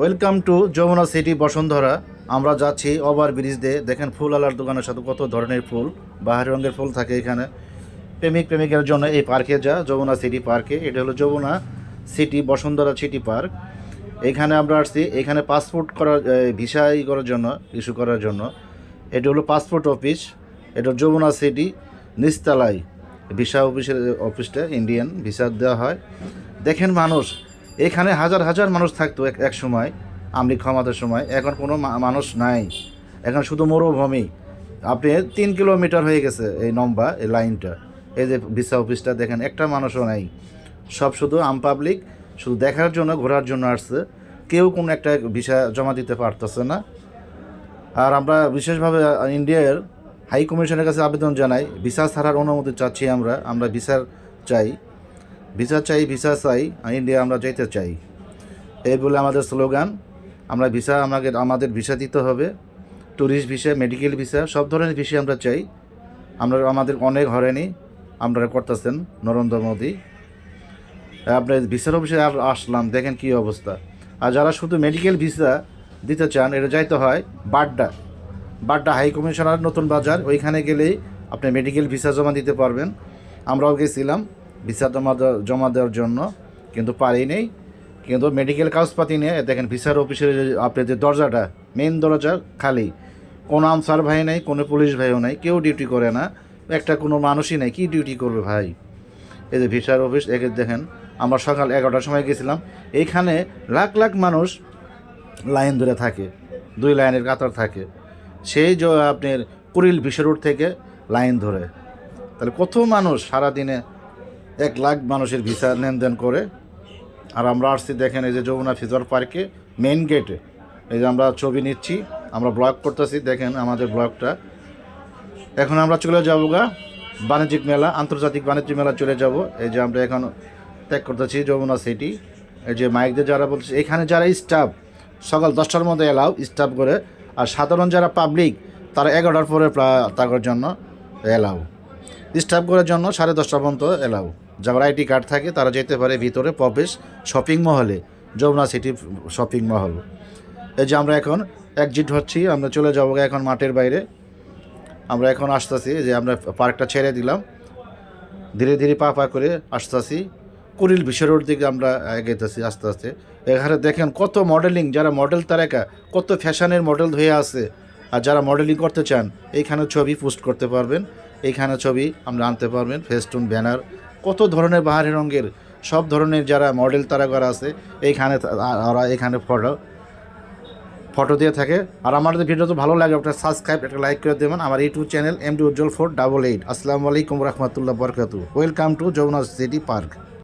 Welcome to Jamuna City Bashundhara. আমরা যাচ্ছি over bridge দিয়ে। দেখেন ফুল আলার দোকানের সাথে কত ধরনের ফুল, বাহারি রঙের ফুল থাকে এখানে। প্রেমিক প্রেমিকের জন্য এই পার্কে যা যমুনা সিটি পার্কে। এটা হলো Jamuna City Bashundhara City Park. এখানে আমরা আসছি, এখানে পাসপোর্ট করার ভিসা করার জন্য, ইস্যু করার জন্য। এটা হলো পাসপোর্ট অফিস। এটা যমুনা সিটি নিচতলায় ভিসা অফিসটা ইন্ডিয়ান ভিসা দেওয়া হয়। দেখেন মানুষ, এখানে হাজার হাজার মানুষ থাকতো এক সময়, আমলি ক্ষমতার সময়। এখন কোনো মানুষ নাই, এখন শুধু মরুভূমি। আপনি 3 কিলোমিটার হয়ে গেছে এই লম্বা এই লাইনটা। এই যে ভিসা অফিসটা দেখেন, একটা মানুষও নাই। সব শুধু পাবলিক, শুধু দেখার জন্য, ঘোরার জন্য আসছে। কেউ কোনো একটা ভিসা জমা দিতে পারতেছে না। আর আমরা বিশেষভাবে ইন্ডিয়ার হাই কমিশনের কাছে আবেদন জানাই, ভিসা ছাড়ার অনুমতি চাচ্ছি। আমরা ভিসা চাই ইন্ডিয়া আমরা যেতে চাই, এই বলে আমাদের স্লোগান। আমরা আমাদের ভিসা দিতে হবে, ট্যুরিস্ট ভিসা, মেডিকেল ভিসা, সব ধরনের ভিসা আমরা চাই। আমাদের অনেক হয়রানি আপনারা করতেছেন নরেন্দ্র মোদী। আপনার ভিসার অফিসে আসলাম, দেখেন কী অবস্থা। আর যারা শুধু মেডিকেল ভিসা দিতে চান, এটা যাইতে হয় বাড্ডা হাই কমিশনার নতুন বাজার। ওইখানে গেলেই আপনি মেডিকেল ভিসা জমা দিতে পারবেন। আমরাও গেছিলাম ভিসা জমা দেওয়ার জন্য, কিন্তু পারিনি। কিন্তু মেডিকেল কাগজপাতি নিয়ে দেখেন ভিসার অফিসের আপনার যে দরজাটা, মেন দরজা খালি। কোনো আনসার ভাই নাই, কোনো পুলিশ ভাইও নাই, কেউ ডিউটি করে না। একটা কোনো মানুষই নাই, কী ডিউটি করবে ভাই? এই যে ভিসার অফিস, একে দেখেন। আমরা সকাল 11টার সময় গেছিলাম। এইখানে লাখ লাখ মানুষ লাইন ধরে থাকে, 2 লাইনের কাতার থাকে। সেই যে আপনার কুড়িল ভিসা রোড থেকে লাইন ধরে, তাহলে কত মানুষ সারাদিনে 1 লাখ মানুষের ভিসা লেনদেন করে। আর আমরা আসছি দেখেন এই যে যমুনা ফিউচার পার্কে মেইন গেটে। এই যে আমরা ছবি নিচ্ছি, আমরা ব্লগ করতেছি, দেখেন আমাদের ব্লগটা। এখন আমরা চলে যাবো বাণিজ্যিক মেলা, আন্তর্জাতিক বাণিজ্য মেলা চলে যাব। এই যে আমরা এখন ত্যাগ করতেছি যমুনা সিটি। এই যে মাইক দিয়ে যারা বলছে, এখানে যারা স্টাফ সকাল 10টার মধ্যে এলাও স্টাফ করে, আর সাধারণ যারা পাবলিক তারা 11টার পরে তাদের জন্য এলাও। স্টাফ করার জন্য 10:30 পর্যন্ত এলাও। যারা আইডি কার্ড থাকে তারা যেতে পারে ভিতরে প্রবেশ শপিং মহলে, যমুনা সিটি শপিং মহল। এই যে আমরা এখন এক্সিট হচ্ছি, আমরা চলে যাবো এখন মাঠের বাইরে। আমরা এখন আসতেছি, যে আমরা পার্কটা ছেড়ে দিলাম, ধীরে ধীরে পা করে আসতেছি কুড়িল ভিসা রোড দিকে আমরা এগেতেছি আস্তে আস্তে। এখানে দেখেন কত মডেলিং, যারা মডেল তারকা, কত ফ্যাশনের মডেল হয়ে আছে। আর যারা মডেলিং করতে চান, এইখানে ছবি পোস্ট করতে পারবেন, এইখানে ছবি আমরা আনতে পারবেন, ফেস্টুন, ব্যানার, কত ধরনের বাহারি রঙের সব ধরনের যারা মডেল তারকারা আছে এইখানে, ওরা এখানে ফটো দিয়ে থাকে। আর আমাদের ভিডিও তো ভালো লাগে, আপনার সাবস্ক্রাইব, একটা লাইক করে দেবেন আমার ইউটিউব চ্যানেল MD Ujjwal 488। আসসালামু আলাইকুম রহমতুল্লাহ বরকাতু। Welcome to Jamuna city park.